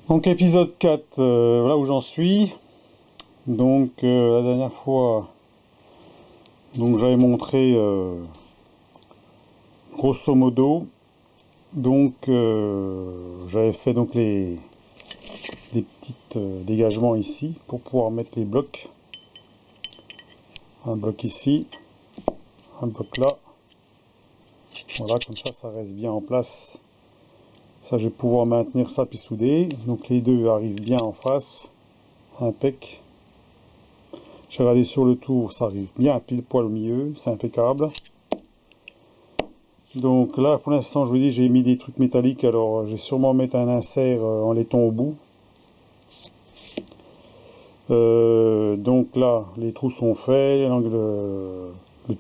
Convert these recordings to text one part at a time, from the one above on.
Donc épisode 4, voilà où j'en suis. Donc la dernière fois, donc j'avais montré grosso modo. Donc j'avais fait donc les petites dégagements ici pour pouvoir mettre les blocs. Un bloc ici, un bloc là. Voilà, comme ça reste bien en place. Ça, je vais pouvoir maintenir ça puis souder. Donc les deux arrivent bien en face. Impec. J'ai regardé sur le tour, ça arrive bien pile poil au milieu, c'est impeccable. Donc là, pour l'instant, je vous dis, j'ai mis des trucs métalliques, alors je vais sûrement mettre un insert en laiton au bout. Donc là, les trous sont faits, le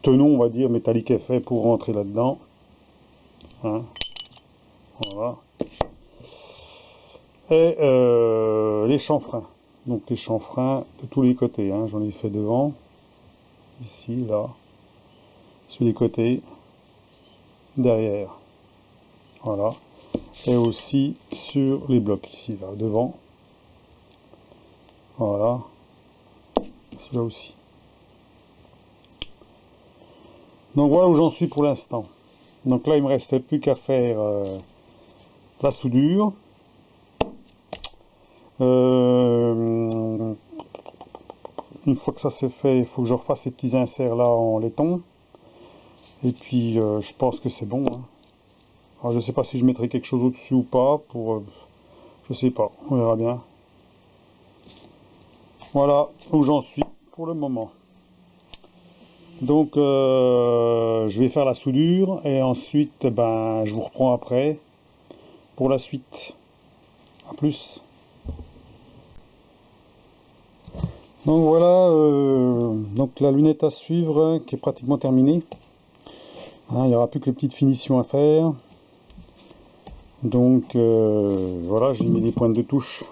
tenon, on va dire, métallique est fait pour rentrer là-dedans. Hein, voilà. Et les chanfreins. Donc les chanfreins de tous les côtés, hein, j'en ai fait devant, ici, là, sur les côtés, derrière. Voilà. Et aussi sur les blocs ici, là, devant. Voilà. Celui-là aussi. Donc voilà où j'en suis pour l'instant. Donc là, il me restait plus qu'à faire la soudure. Une fois que ça c'est fait, il faut que je refasse ces petits inserts là en laiton. Et puis je pense que c'est bon. Hein. Alors je sais pas si je mettrai quelque chose au-dessus ou pas. Je sais pas, on verra bien. Voilà où j'en suis pour le moment. Donc je vais faire la soudure et ensuite ben, je vous reprends après pour la suite. A plus. Donc voilà, donc la lunette à suivre qui est pratiquement terminée. Hein, il n'y aura plus que les petites finitions à faire. Donc voilà, j'ai mis des pointes de touche.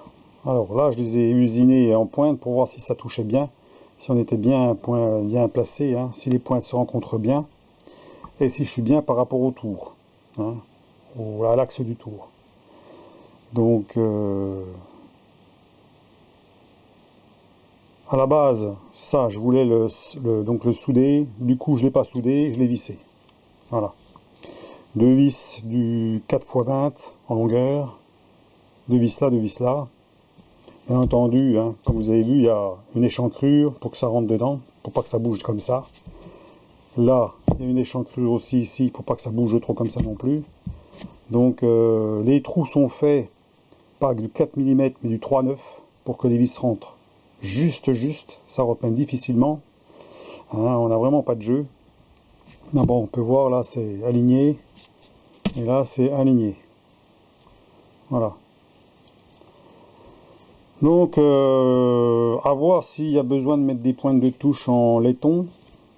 Alors là, je les ai usinées en pointe pour voir si ça touchait bien, si on était bien, bien placé, hein, si les pointes se rencontrent bien, et si je suis bien par rapport au tour, hein, à l'axe du tour. Donc à la base, ça, je voulais donc le souder. Du coup, je ne l'ai pas soudé, je l'ai vissé. Voilà. Deux vis du 4x20 en longueur. Deux vis là, deux vis là. Bien entendu, hein, comme vous avez vu, il y a une échancrure pour que ça rentre dedans, pour pas que ça bouge comme ça. Là, il y a une échancrure aussi ici, pour pas que ça bouge trop comme ça non plus. Donc, les trous sont faits, pas du 4 mm, mais du 3,9 pour que les vis rentrent juste, ça rentre même difficilement. Hein, on n'a vraiment pas de jeu. Non, bon, on peut voir là, c'est aligné, et là, c'est aligné. Voilà. Donc, à voir s'il y a besoin de mettre des pointes de touche en laiton.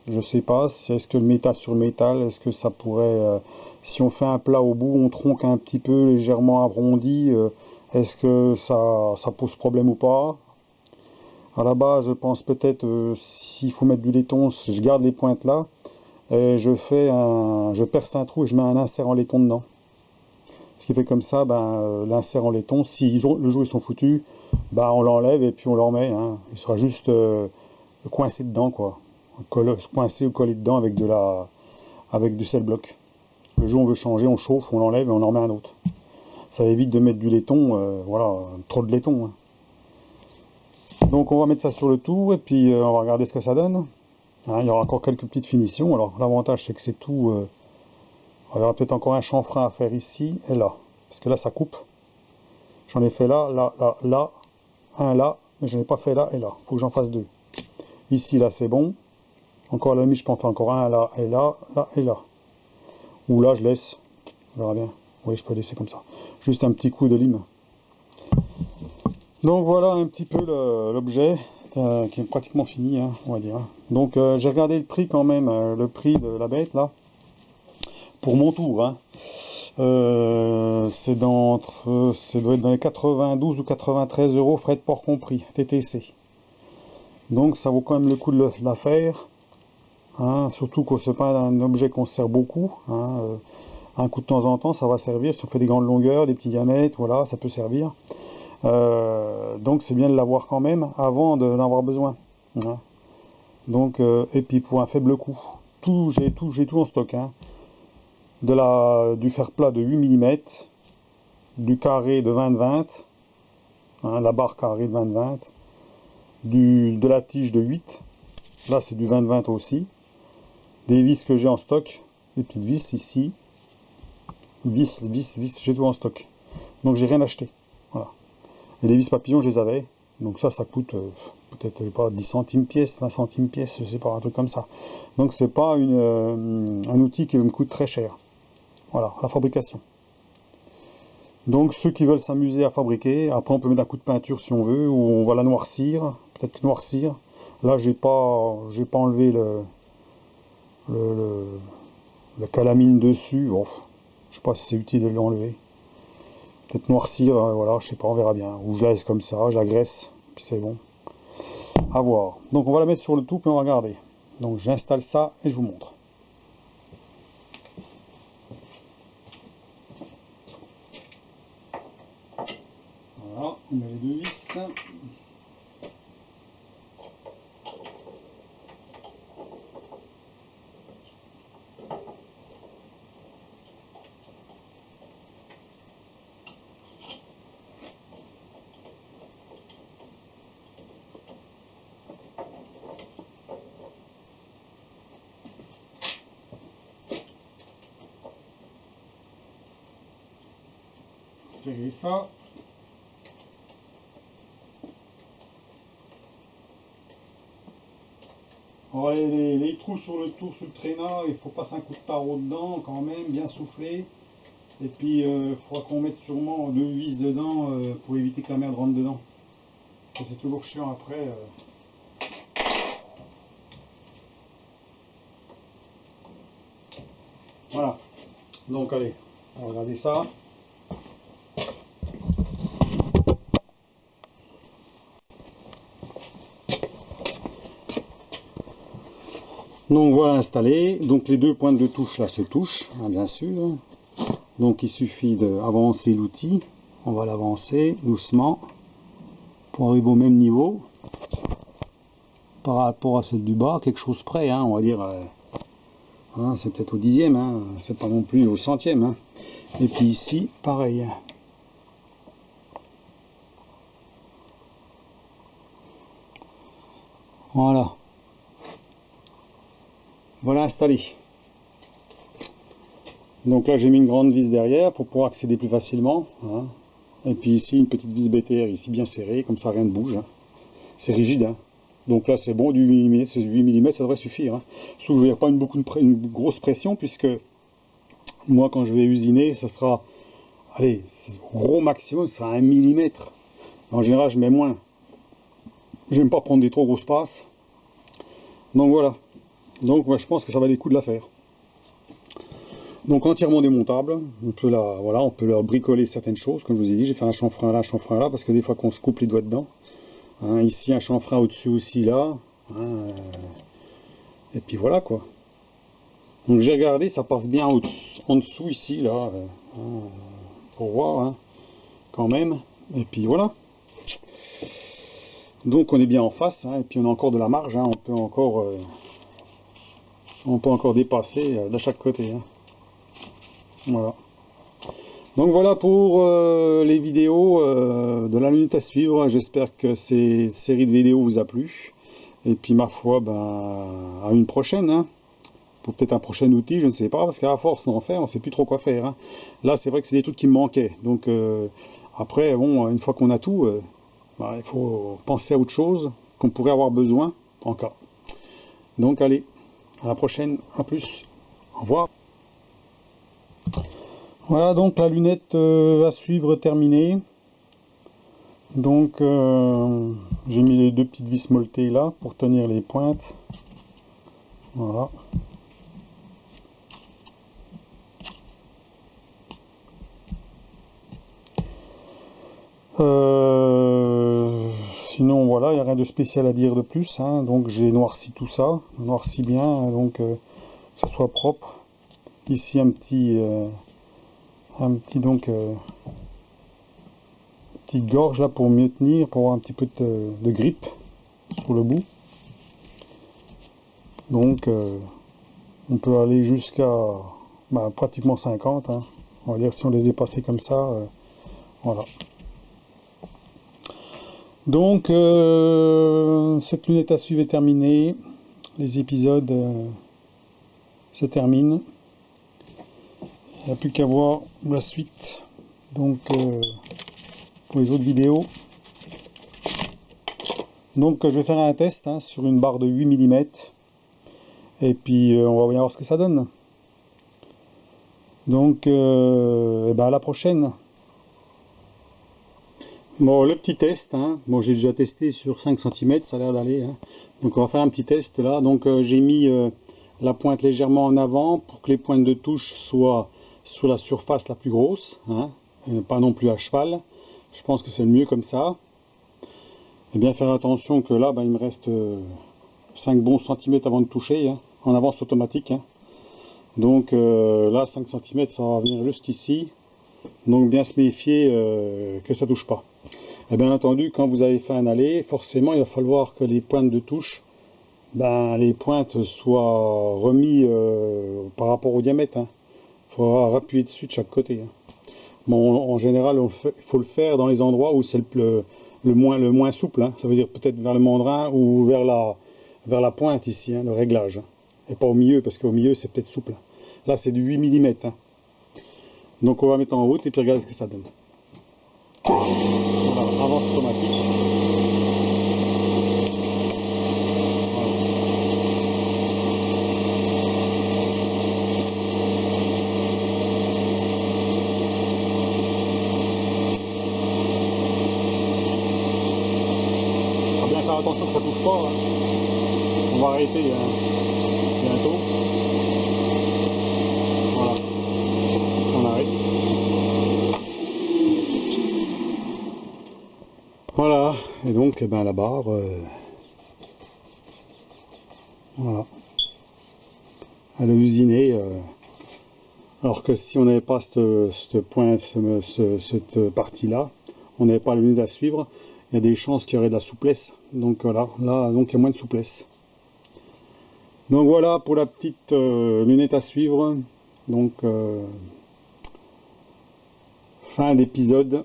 Je sais pas, est-ce que le métal sur le métal, est-ce que ça pourrait, si on fait un plat au bout, on tronque un petit peu légèrement arrondi, est-ce que ça pose problème ou pas? À la base, je pense peut-être, s'il faut mettre du laiton, je garde les pointes là, et je perce un trou et je mets un insert en laiton dedans. Ce qui fait comme ça, ben, l'insert en laiton, si le jour ils sont foutus, ben, on l'enlève et puis on le remet. Hein. Il sera juste coincé dedans, quoi. Coincé ou collé dedans avec du sel bloc. Le jour on veut changer, on chauffe, on l'enlève et on en remet un autre. Ça évite de mettre du laiton, voilà, trop de laiton. Hein. Donc on va mettre ça sur le tour et puis on va regarder ce que ça donne. Hein, il y aura encore quelques petites finitions. Alors l'avantage c'est que c'est tout. Il y aura peut-être encore un chanfrein à faire ici et là. Parce que là ça coupe. J'en ai fait là, là, un là, mais je n'en ai pas fait là et là. Il faut que j'en fasse deux. Ici, là c'est bon. Encore à la limite, je peux en faire encore un là et là, là et là. Ou là je laisse. On verra bien. Oui, je peux laisser comme ça. Juste un petit coup de lime. Donc voilà un petit peu l'objet qui est pratiquement fini, hein, on va dire. Donc j'ai regardé le prix quand même, le prix de la bête là, pour mon tour. Hein. Ça doit être dans les 92 ou 93 euros, frais de port compris, TTC. Donc ça vaut quand même le coup de la faire. Hein, surtout que c'est pas un objet qu'on sert beaucoup. Hein, un coup de temps en temps, ça va servir. Si on fait des grandes longueurs, des petits diamètres, voilà, ça peut servir. Donc c'est bien de l'avoir quand même avant d'en avoir besoin. Hein. Donc, et puis pour un faible coût, j'ai tout en stock. Hein. Du fer plat de 8 mm, du carré de 20-20, hein, la barre carrée de 20-20, de la tige de 8, là c'est du 20-20 aussi, des vis que j'ai en stock, des petites vis ici, vis, j'ai tout en stock. Donc j'ai rien acheté. Voilà. Et les vis papillons, je les avais. Donc ça coûte peut-être pas 10 centimes pièce, 20 centimes pièce, je sais pas, un truc comme ça. Donc c'est pas un outil qui me coûte très cher. Voilà, la fabrication. Donc ceux qui veulent s'amuser à fabriquer, après on peut mettre un coup de peinture si on veut, ou on va la noircir, peut-être noircir. Là j'ai pas enlevé le calamine dessus. Bon, je sais pas si c'est utile de l'enlever. Peut-être noircir, voilà, je sais pas, on verra bien. Ou je la laisse comme ça, je la graisse, puis c'est bon. À voir. Donc on va la mettre sur le tout, puis on va regarder. Donc j'installe ça et je vous montre. Voilà, on met les deux vis. Serrer ça. Alors les trous sur le traînard, il faut passer un coup de tarot dedans quand même, bien souffler. Et puis il faudra qu'on mette sûrement 2 vis dedans pour éviter que la merde rentre dedans. C'est toujours chiant après. Voilà. Donc allez, on va regarder ça. Donc voilà installé. Donc les deux pointes de touche là se touchent, hein, bien sûr. Donc il suffit d'avancer l'outil. On va l'avancer doucement pour arriver au même niveau par rapport à celle du bas, quelque chose près, hein, on va dire. Hein, c'est peut-être au 10e, hein, c'est pas non plus au 100e. Hein. Et puis ici, pareil. Voilà. Voilà installé. Donc là j'ai mis une grande vis derrière pour pouvoir accéder plus facilement. Hein. Et puis ici une petite vis BTR ici bien serrée, comme ça rien ne bouge. Hein. C'est rigide. Hein. Donc là c'est bon, du 8 mm, 8 mm ça devrait suffire. Hein. Surtout qu'il n'y a pas une grosse pression puisque moi quand je vais usiner, ça sera, allez, gros maximum, ce sera 1 mm. En général je mets moins. J'aime pas prendre des trop grosses passes. Donc voilà. Donc ouais, je pense que ça va les coups de l'affaire. Donc entièrement démontable, on peut leur bricoler certaines choses, comme je vous ai dit, j'ai fait un chanfrein là, parce que des fois qu'on se coupe les doigts dedans. Hein, ici un chanfrein au-dessus aussi là. Hein, et puis voilà quoi. Donc j'ai regardé, ça passe bien en dessous ici là, pour voir hein, quand même. Et puis voilà. Donc on est bien en face, hein, et puis on a encore de la marge, hein, on peut encore dépasser de chaque côté. Hein. Voilà. Donc voilà pour les vidéos de la lunette à suivre. J'espère que cette série de vidéos vous a plu. Et puis ma foi, ben, à une prochaine. Hein. Pour peut-être un prochain outil, je ne sais pas, parce qu'à force d'en faire, on ne sait plus trop quoi faire. Hein. Là, c'est vrai que c'est des trucs qui me manquaient. Donc après, bon, une fois qu'on a tout, ben, il faut penser à autre chose qu'on pourrait avoir besoin en cas. Donc allez, à la prochaine, à plus, au revoir. Voilà donc la lunette à suivre terminée. Donc j'ai mis les deux petites vis molletées là pour tenir les pointes. Voilà. Sinon voilà, il n'y a rien de spécial à dire de plus. Hein. Donc j'ai noirci tout ça, noirci bien, hein, donc que ça soit propre. Ici un petit donc petite gorge là pour mieux tenir, pour avoir un petit peu de grippe sur le bout. Donc on peut aller jusqu'à pratiquement 50, hein. On va dire si on les dépasser comme ça, voilà. Donc cette lunette à suivre est terminée, les épisodes se terminent, il n'y a plus qu'à voir la suite, donc pour les autres vidéos. Donc je vais faire un test, hein, sur une barre de 8 mm, et puis on va voir ce que ça donne. Donc à la prochaine. Bon, le petit test, hein. Bon, j'ai déjà testé sur 5 cm, ça a l'air d'aller, hein. Donc on va faire un petit test là. Donc j'ai mis la pointe légèrement en avant pour que les pointes de touche soient sur la surface la plus grosse, hein, pas non plus à cheval. Je pense que c'est le mieux comme ça. Et bien faire attention que là, il me reste 5 bons centimètres avant de toucher, hein, en avance automatique, hein. Donc là, 5 cm, ça va venir juste ici. Donc bien se méfier que ça touche pas. Et bien entendu, quand vous avez fait un aller, forcément, il va falloir que les pointes de touche, les pointes soient remises par rapport au diamètre, hein. Il faudra appuyer dessus de chaque côté, hein. Bon, en général, il faut le faire dans les endroits où c'est le moins souple, hein. Ça veut dire peut-être vers le mandrin ou vers la pointe ici, hein, le réglage. Et pas au milieu, parce qu'au milieu, c'est peut-être souple. Là, c'est du 8 mm. Hein. Donc, on va mettre en route et puis regarder ce que ça donne. Voilà, avance automatique. Voilà. Il faut bien faire attention que ça touche pas, hein. On va arrêter, hein, bientôt. Voilà. On arrête. Voilà. Et donc, la barre, voilà. Elle est usinée. Alors que si on n'avait pas cette partie-là, on n'avait pas la lunette à suivre, il y a des chances qu'il y aurait de la souplesse. Donc voilà, là donc il y a moins de souplesse. Donc voilà pour la petite lunette à suivre. Donc fin d'épisode.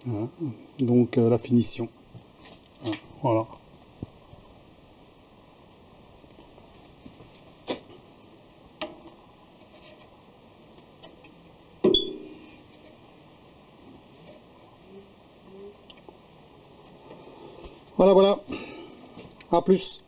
Voilà. Donc la finition. Voilà. Voilà, voilà. À plus.